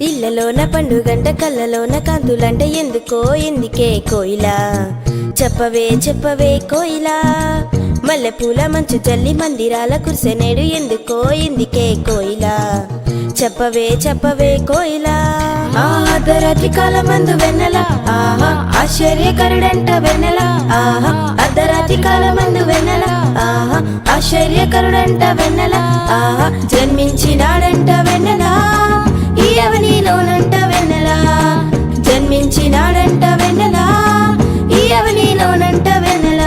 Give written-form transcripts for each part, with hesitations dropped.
ఇళ్ళలోన పండుగంట కళ్ళలోన కాంతులంట ఎందుకో ఎందుకే కోయిలా చెప్పవే చెప్పవే కోయిలా మల్లెపూల మంచు చల్లి మందిరాల కుర్సెనేడు ఎందుకో ఎందుకే కోయిలా చెప్పవే చెప్పవే కోయిలా అర్ధరాత్రి కాలమందు వెన్నెల ఆహా ఆశ్చర్యకరుడంట వెన్నెల ఆహా అర్ధరాత్రి కాలమందు వెన్నెల ఆహా ఆశ్చర్యకరుడంట వెన్నెల ఆహా జన్మించినాడంట వెన్నెల ఈ అవనిలోనంట వెన్నెల జన్మించినాడంట వెన్నెల ఈ అవనిలోనంట వెన్నెల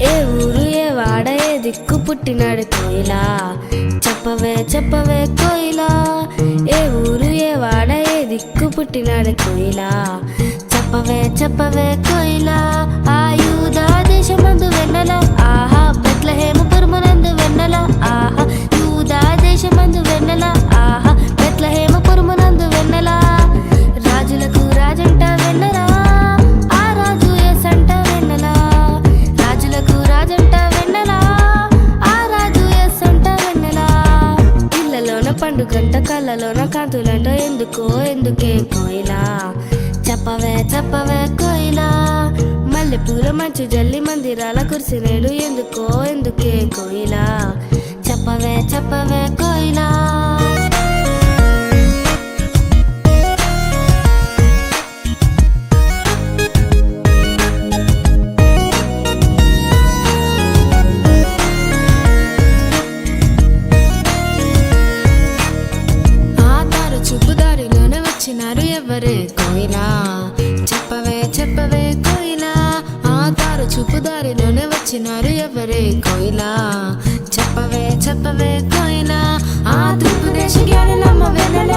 ఏ ఊరు ఏ వాడ ఏ దిక్కు పుట్టినాడు కోయిలా చెప్పవే చెప్పవే కోయిలా ఏ ఊరు ఏ వాడ ఏ దిక్కు పుట్టినాడు కోయిలా చెప్పవే చెప్పవే కోయిలా యూదా దేశమందు వెన్నెల ఆహా బెత్లెహేము పురమునందు వెన్నెల ఆహా యూదా దేశమందు వెన్నెల ఆహా బెత్లెహేము పురమునందు వెన్నెల రాజులకు రాజంట వెన్నెల ఆ రాజు యేసంట వెన్నెల రాజులకు రాజంట వెన్నెల ఆ రాజు యేసంట వెన్నెల ఇళ్ళలోన పండుగంట కళ్ళలోన కాంతులంట ఎందుకో ఎందుకే కోయిలా చెప్పవే చెప్పవే కోయిలా మల్లెపూల మంచు జల్లి మందిరాల కుర్సినేడు ఎందుకో ఎందుకే కోయిలా చెప్పవే చెప్పవే కోయిలా చూపుదారిలోనే వచ్చినారు ఎవరే కోయిలా చెప్పవే చెప్పవే కోయిలా దారు చూపుదారిలోనే వచ్చినారు ఎవరే కోయిలా చెప్పవే చెప్పవే కోయిలా తూర్పు దేశ జ్ఞానులమ్మ వెన్నెల